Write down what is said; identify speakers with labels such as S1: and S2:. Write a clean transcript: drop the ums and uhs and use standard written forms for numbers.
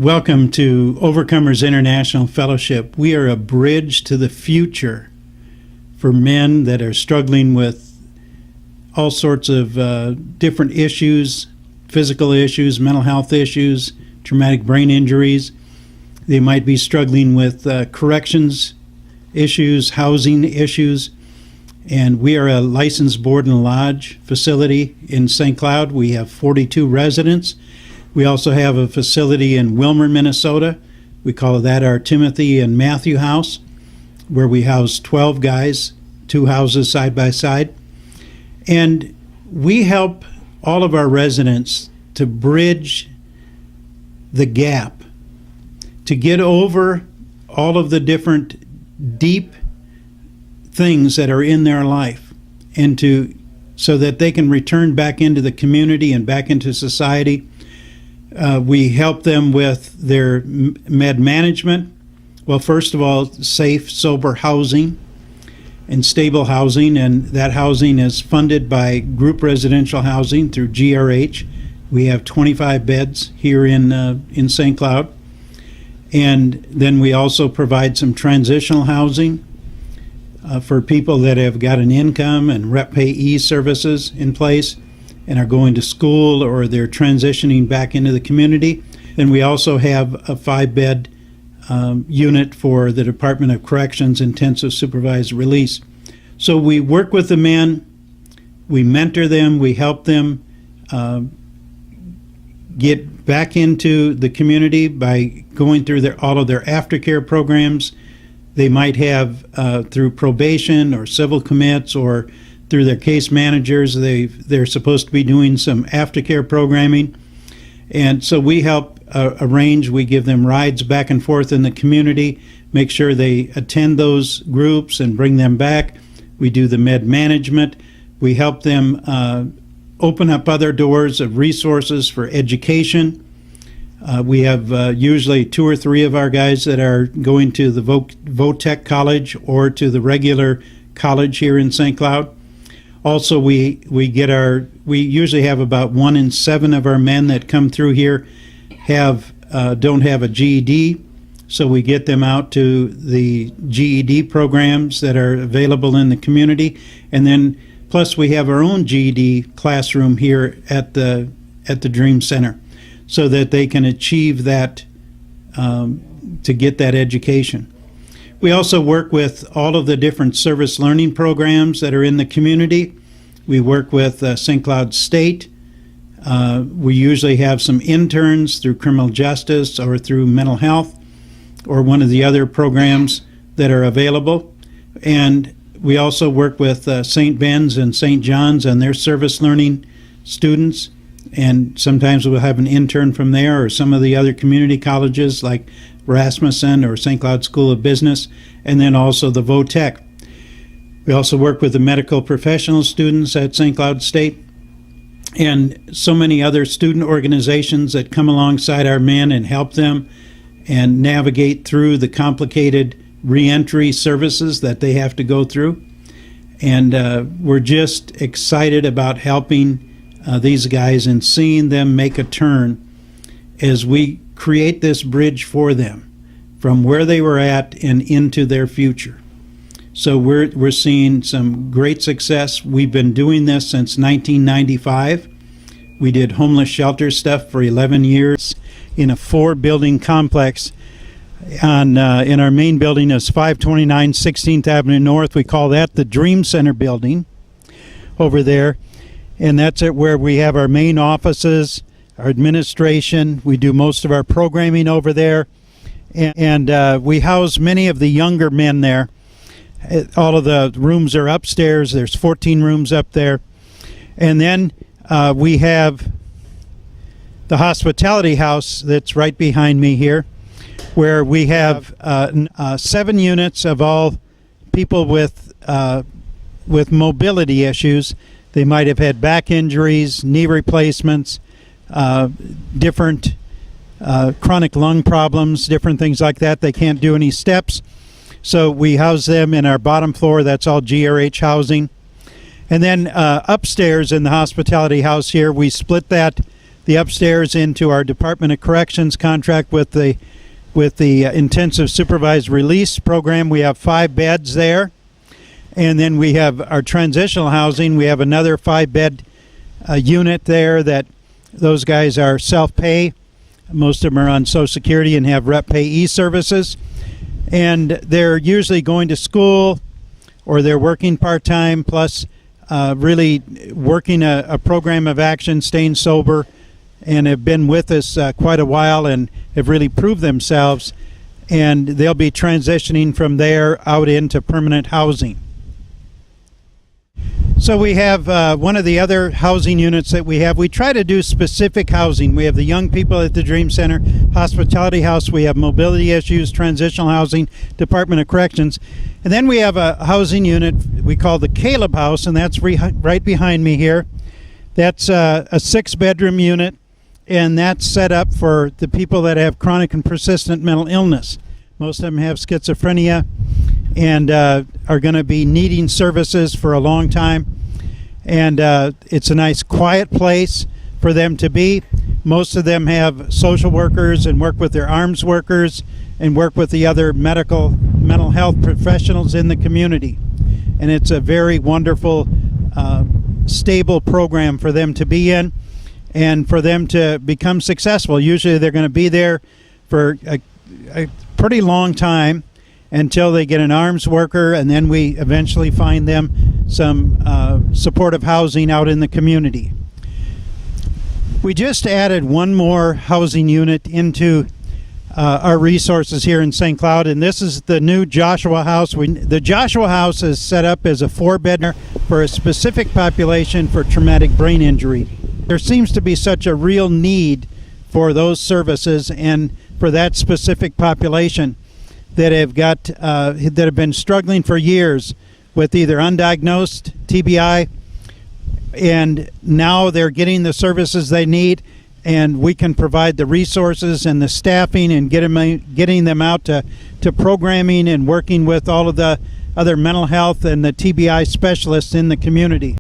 S1: Welcome to Overcomers International Fellowship. We are a bridge to the future for men that are struggling with all sorts of different issues, physical issues, mental health issues, traumatic brain injuries. They might be struggling with corrections issues, housing issues. And we are a licensed board and lodge facility in St. Cloud. We have 42 residents. We also have a facility in Wilmer, Minnesota. We call that our Timothy and Matthew House, where we house 12 guys, 2 houses side by side. And we help all of our residents to bridge the gap, to get over all of the different deep things that are in their life, and so that they can return back into the community and back into society. We help them with their med management. Well, first of all, safe, sober housing and stable housing, and that housing is funded by group residential housing through GRH. We have 25 beds here in St. Cloud. And then we also provide some transitional housing for people that have got an income and rep payee services in place and are going to school, or they're transitioning back into the community. And we also have a 5-bed unit for the Department of Corrections intensive supervised release. So we work with the men, we mentor them, we help them get back into the community by going through all of their aftercare programs. They might have through probation or civil commits, or through their case managers. They're supposed to be doing some aftercare programming. And so we help arrange, we give them rides back and forth in the community, make sure they attend those groups and bring them back. We do the med management. We help them open up other doors of resources for education. We have usually 2 or 3 of our guys that are going to the VOTEC college or to the regular college here in St. Cloud. Also, we usually have about 1 in 7 of our men that come through here don't have a GED, so we get them out to the GED programs that are available in the community, and then plus we have our own GED classroom here at the Dream Center, so that they can achieve that to get that education. We also work with all of the different service learning programs that are in the community. We work with St. Cloud State. We usually have some interns through criminal justice or through mental health or one of the other programs that are available. And we also work with St. Ben's and St. John's and their service learning students. And sometimes we'll have an intern from there, or some of the other community colleges like Rasmussen or St. Cloud School of Business, and then also the VOTEC. We also work with the medical professional students at St. Cloud State, and so many other student organizations that come alongside our men and help them and navigate through the complicated reentry services that they have to go through. And we're just excited about helping these guys and seeing them make a turn as we create this bridge for them from where they were at and into their future. So we're seeing some great success. We've been doing this since 1995. We did homeless shelter stuff for 11 years in a 4-building complex. In our main building is 529 16th Avenue North. We call that the Dream Center building over there. And that's where we have our main offices, our administration. We do most of our programming over there. And we house many of the younger men there. All of the rooms are upstairs. There's 14 rooms up there. And then we have the hospitality house that's right behind me here, where we have 7 units of all people with mobility issues. They might have had back injuries, knee replacements, different chronic lung problems, different things like that. They can't do any steps. So we house them in our bottom floor. That's all GRH housing. And then upstairs in the hospitality house here, we split that the upstairs into our Department of Corrections contract with the intensive supervised release program. We have 5 beds there. And then we have our transitional housing. We have another 5-bed unit there that those guys are self-pay. Most of them are on Social Security and have rep payee services. And they're usually going to school or they're working part-time, plus really working a program of action, staying sober, and have been with us quite a while and have really proved themselves. And they'll be transitioning from there out into permanent housing. So we have one of the other housing units that we have. We try to do specific housing. We have the young people at the Dream Center, Hospitality House. We have mobility issues, transitional housing, Department of Corrections. And then we have a housing unit we call the Caleb House, and that's right behind me here. That's a 6-bedroom unit, and that's set up for the people that have chronic and persistent mental illness. Most of them have schizophrenia and are going to be needing services for a long time. And it's a nice quiet place for them to be. Most of them have social workers and work with their arms workers and work with the other mental health professionals in the community. And it's a very wonderful, stable program for them to be in and for them to become successful. Usually they're going to be there for a pretty long time until they get an arms worker, and then we eventually find them some supportive housing out in the community. We just added one more housing unit into our resources here in St. Cloud, and this is the new Joshua House. The Joshua House is set up as a 4-bedroom for a specific population for traumatic brain injury. There seems to be such a real need for those services and for that specific population that have been struggling for years with either undiagnosed TBI, and now they're getting the services they need, and we can provide the resources and the staffing and getting them out to programming and working with all of the other mental health and the TBI specialists in the community.